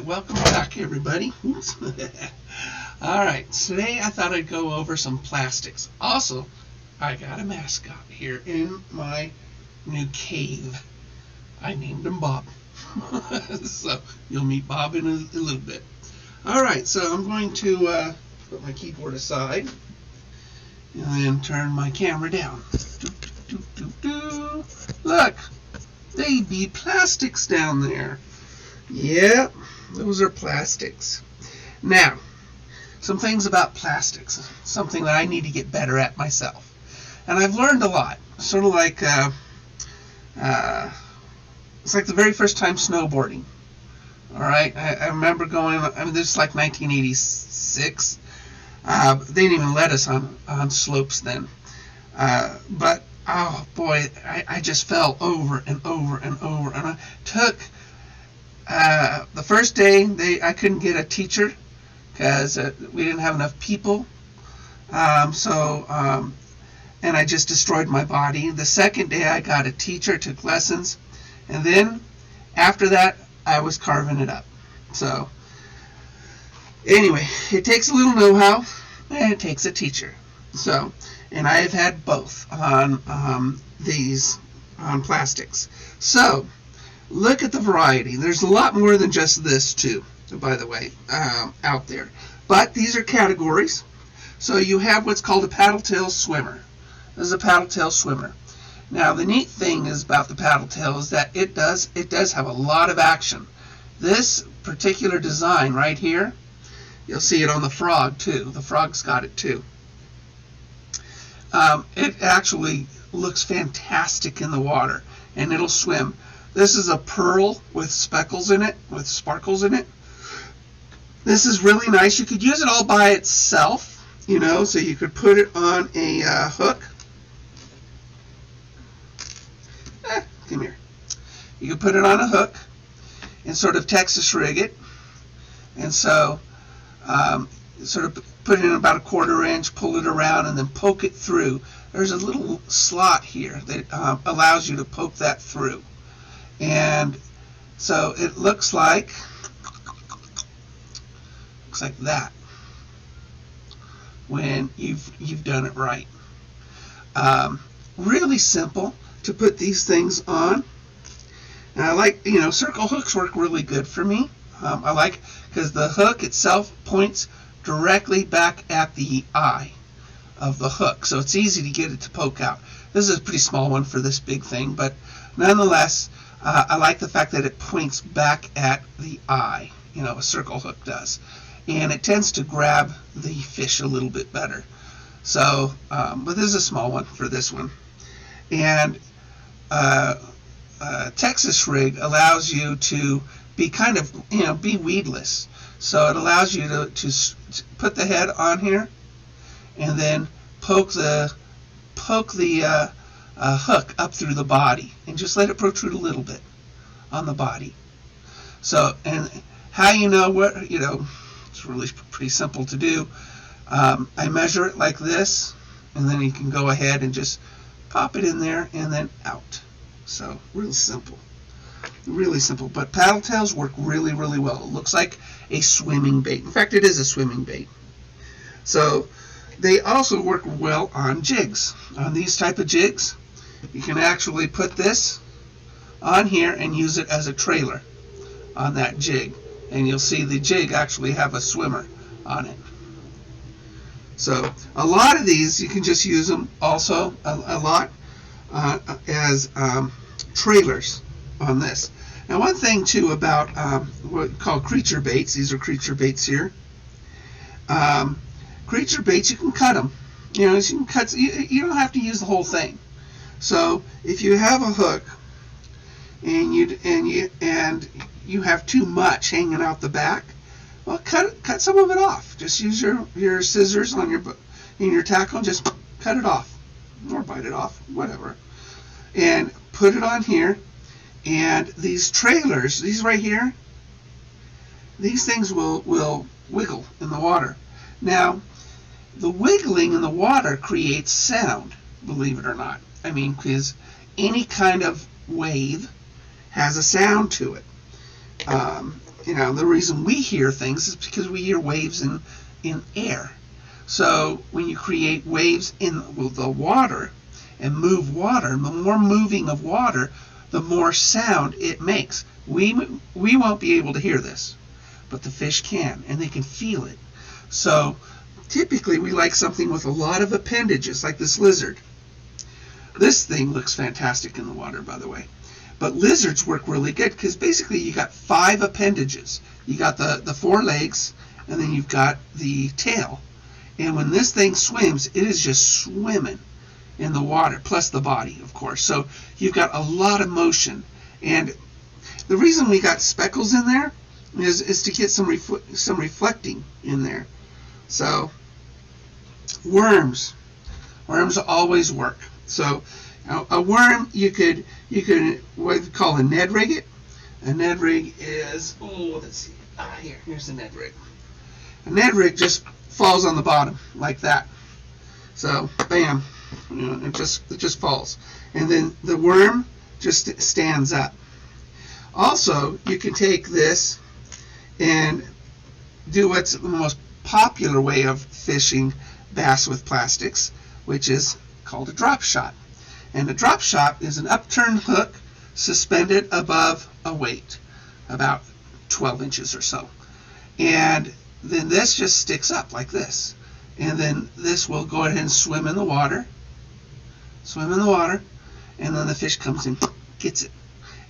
welcome back, everybody. All right, today I thought I'd go over some plastics. Also, I got a mascot here in my new cave. I named him Bob. So you'll meet Bob in a little bit. All right, so I'm going to put my keyboard aside and then turn my camera down. Look, they be plastics down there. Yep, those are plastics. Now, some things about plastics, something that I need to get better at myself. And I've learned a lot. Sort of like, it's like the very first time snowboarding. All right, I remember going, this is like 1986. They didn't even let us on slopes then. But, oh boy, I just fell over and over and over. And I took... the first day, I couldn't get a teacher because we didn't have enough people. And I just destroyed my body. The second day, I got a teacher, took lessons, and then after that, I was carving it up. So anyway, it takes a little know-how, and it takes a teacher. So, and I have had both on these plastics. So. Look at the variety. There's a lot more than just this, too, by the way, out there. But these are categories. So you have what's called a paddle tail swimmer. This is a paddle tail swimmer. Now, the neat thing is about the paddle tail is that it does have a lot of action. This particular design right here, you'll see it on the frog, too. The frog's got it, too. It actually looks fantastic in the water, and it'll swim. This is a pearl with speckles in it, with sparkles in it. This is really nice. You could use it all by itself, so you could put it on a hook. Come here. You could put it on a hook and sort of Texas rig it. And so sort of put it in about 1/4 inch, pull it around, and then poke it through. There's a little slot here that allows you to poke that through. And so it looks like that when you've done it right. Really simple to put these things on. And I like, circle hooks work really good for me. I like because the hook itself points directly back at the eye of the hook, so it's easy to get it to poke out. This is a pretty small one for this big thing, but nonetheless, I like the fact that it points back at the eye, a circle hook does. And it tends to grab the fish a little bit better. So, but this is a small one for this one. And Texas rig allows you to be kind of, be weedless. So it allows you to put the head on here and then poke the hook up through the body and just let it protrude a little bit on the body. So, and how it's really pretty simple to do. I measure it like this, and then you can go ahead and just pop it in there and then out. So, really simple. Really simple. But paddle tails work really, really well. It looks like a swimming bait. In fact, it is a swimming bait. So, they also work well on jigs. On these type of jigs, you can actually put this on here and use it as a trailer on that jig. And you'll see the jig actually have a swimmer on it. So a lot of these, you can just use them also a lot as trailers on this. Now one thing too about what we call creature baits, these are creature baits here. Creature baits, you can cut them. You can cut. You don't have to use the whole thing. So if you have a hook and you have too much hanging out the back, well, cut some of it off. Just use your scissors on your tackle, and just cut it off or bite it off, whatever, and put it on here. And these trailers, these right here, these things will wiggle in the water. Now, the wiggling in the water creates sound, believe it or not. Because any kind of wave has a sound to it. the reason we hear things is because we hear waves in air. So when you create waves in the water and move water, the more moving of water, the more sound it makes. We won't be able to hear this, but the fish can, and they can feel it. So typically we like something with a lot of appendages, like this lizard. This thing looks fantastic in the water, by the way. But lizards work really good because basically you got 5 appendages. You got the 4 legs, and then you've got the tail. And when this thing swims, it is just swimming in the water, plus the body, of course. So you've got a lot of motion. And the reason we got speckles in there is to get some reflecting in there. So worms always work. So a worm, you could what we call a Ned rig it. A Ned rig is, let's see, here's the Ned rig. A Ned rig just falls on the bottom like that. So bam, it just falls, and then the worm just stands up. Also, you can take this and do what's the most popular way of fishing bass with plastics, which is called a drop shot. And a drop shot is an upturned hook suspended above a weight, about 12 inches or so. And then this just sticks up like this. And then this will go ahead and swim in the water, and then the fish comes and gets it.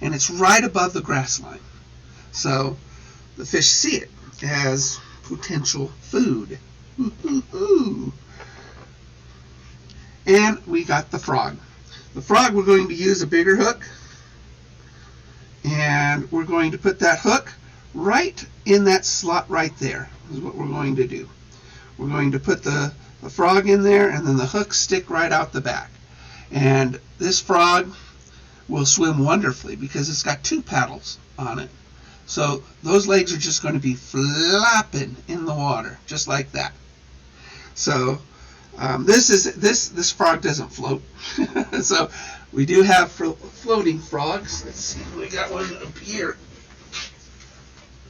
And it's right above the grass line. So the fish see it as potential food. And we got the frog. The frog, we're going to use a bigger hook, and we're going to put that hook right in that slot right there is what we're going to do. We're going to put the frog in there, and then the hook stick right out the back. And this frog will swim wonderfully because it's got 2 paddles on it. So those legs are just going to be flapping in the water, just like that. So this frog doesn't float. So we do have floating frogs. Let's see, we got one up here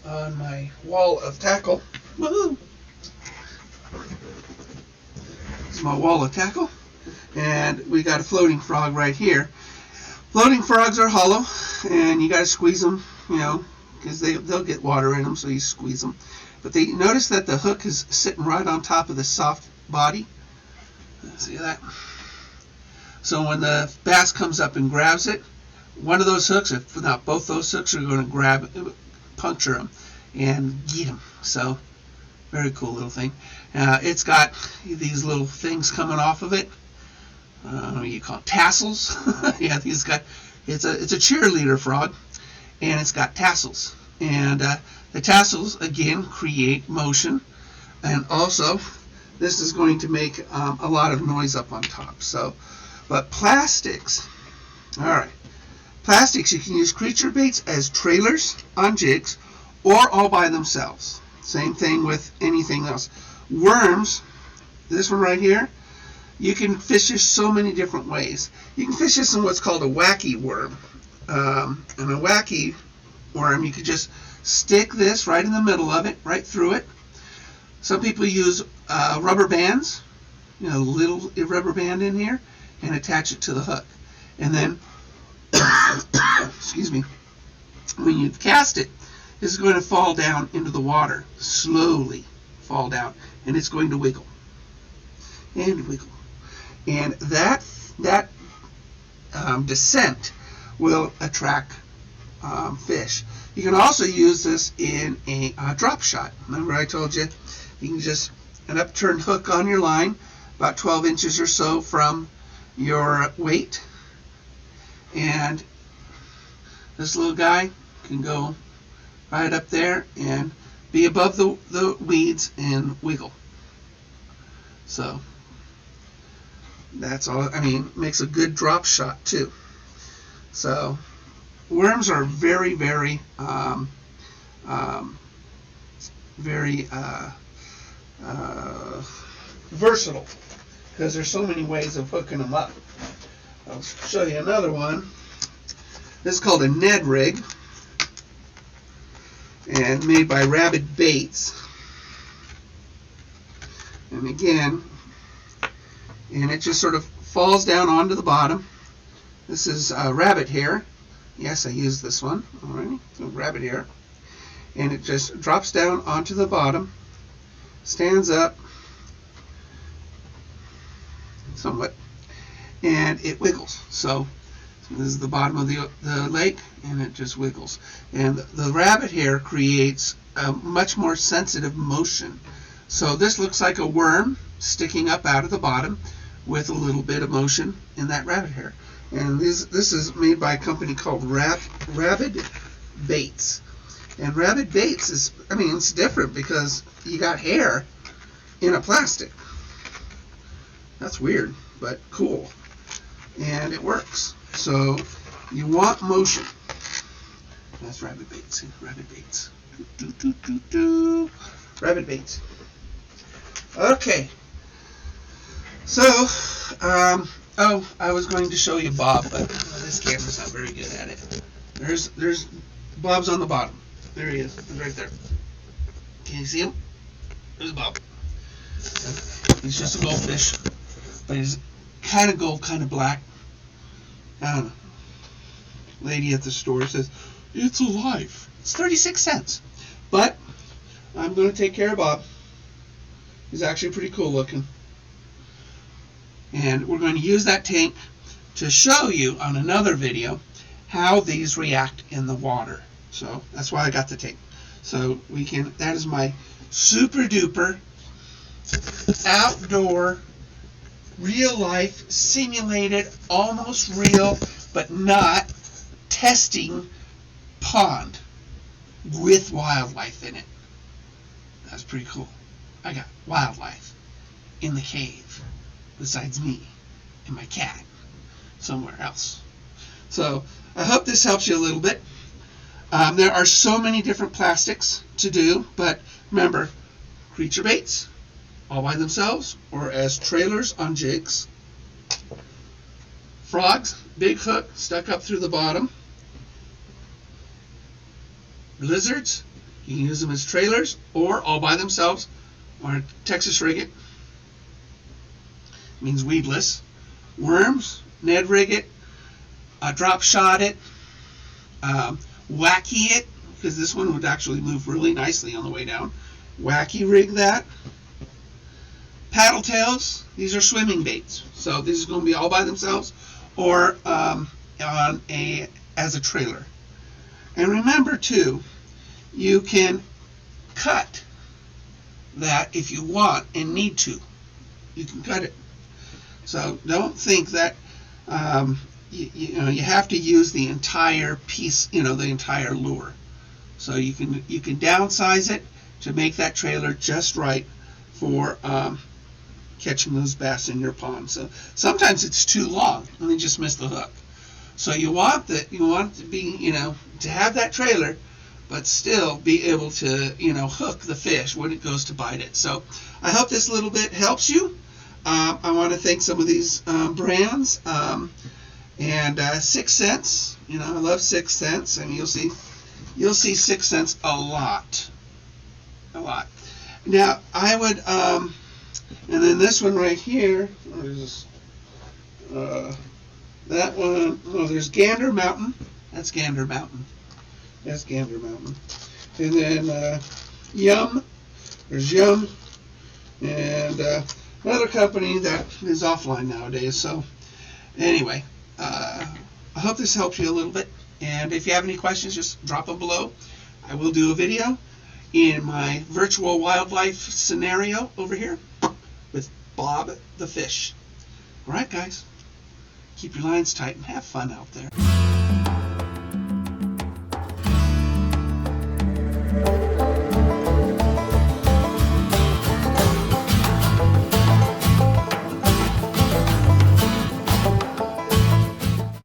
on my wall of tackle. Woohoo! This is my wall of tackle, and we got a floating frog right here. Floating frogs are hollow, and you got to squeeze them, because they'll get water in them, so you squeeze them. But they notice that the hook is sitting right on top of the soft body. See that? So when the bass comes up and grabs it, one of those hooks, if not both those hooks, are going to puncture them and get them. So very cool little thing. It's got these little things coming off of it. You call it tassels. Yeah, it's a cheerleader frog, and it's got tassels. And the tassels again create motion, and also this is going to make a lot of noise up on top. So, but plastics, all right. Plastics, you can use creature baits as trailers on jigs or all by themselves. Same thing with anything else. Worms, this one right here, you can fish this so many different ways. You can fish this in what's called a wacky worm. And a wacky worm, you could just stick this right in the middle of it, right through it. Some people use rubber bands, little rubber band in here, and attach it to the hook. And then, excuse me, when you cast it, it's going to fall down into the water, slowly fall down, and it's going to wiggle and wiggle. And that descent will attract fish. You can also use this in a drop shot. Remember I told you, you can just an upturned hook on your line, about 12 inches or so from your weight, and this little guy can go right up there and be above the weeds and wiggle. So that's all. Makes a good drop shot too. So worms are very, very, very versatile because there's so many ways of hooking them up. I'll show you another one. This is called a Ned rig. and made by Rabbit Baits. And again, and it just sort of falls down onto the bottom. This is rabbit hair. Yes, I used this one already. So rabbit hair. And it just drops down onto the bottom, stands up somewhat, and it wiggles. So this is the bottom of the lake, and it just wiggles. And the rabbit hair creates a much more sensitive motion. So this looks like a worm sticking up out of the bottom with a little bit of motion in that rabbit hair. And this is made by a company called Rabbit Baits. And Rabbit Baits is, it's different because you got hair in a plastic. That's weird, but cool. And it works. So you want motion. That's Rabbit Baits. Rabbit Baits. Rabbit Baits. Okay. So, I was going to show you Bob, but this camera's not very good at it. There's Bob's on the bottom. There he is. He's right there. Can you see him? There's Bob. He's just a goldfish, but he's kind of gold, kind of black. I don't know. Lady at the store says, it's alive. It's 36 cents. But I'm going to take care of Bob. He's actually pretty cool looking. And we're going to use that tank to show you on another video how these react in the water. So that's why I got the tank. So that is my super duper outdoor, real life, simulated, almost real, but not testing pond with wildlife in it. That's pretty cool. I got wildlife in the cave besides me and my cat somewhere else. So I hope this helps you a little bit. There are so many different plastics to do, but remember, creature baits all by themselves or as trailers on jigs. Frogs, big hook stuck up through the bottom. Lizards, you can use them as trailers or all by themselves, or Texas rigget, means weedless. Worms, Ned rig it, drop shot it, wacky it, because this one would actually move really nicely on the way down. Wacky rig that. Paddle tails, these are swimming baits. So this is going to be all by themselves or as a trailer. And remember too, you can cut that if you want and need to. You can cut it. So don't think that you have to use the entire piece, the entire lure. So you can downsize it to make that trailer just right for catching those bass in your pond. So sometimes it's too long and they just miss the hook. So you want it to be, to have that trailer, but still be able to, hook the fish when it goes to bite it. So I hope this little bit helps you. I want to thank some of these brands. And 6 cents, I love 6 cents. You'll see 6 cents a lot. Now I would, and then this one right here, that one, there's Gander Mountain. That's Gander Mountain. And then Yum. There's Yum. And another company that is offline nowadays. So anyway, I hope this helps you a little bit. And if you have any questions, just drop them below. I will do a video in my virtual wildlife scenario over here with Bob the fish. All right, guys. Keep your lines tight and have fun out there.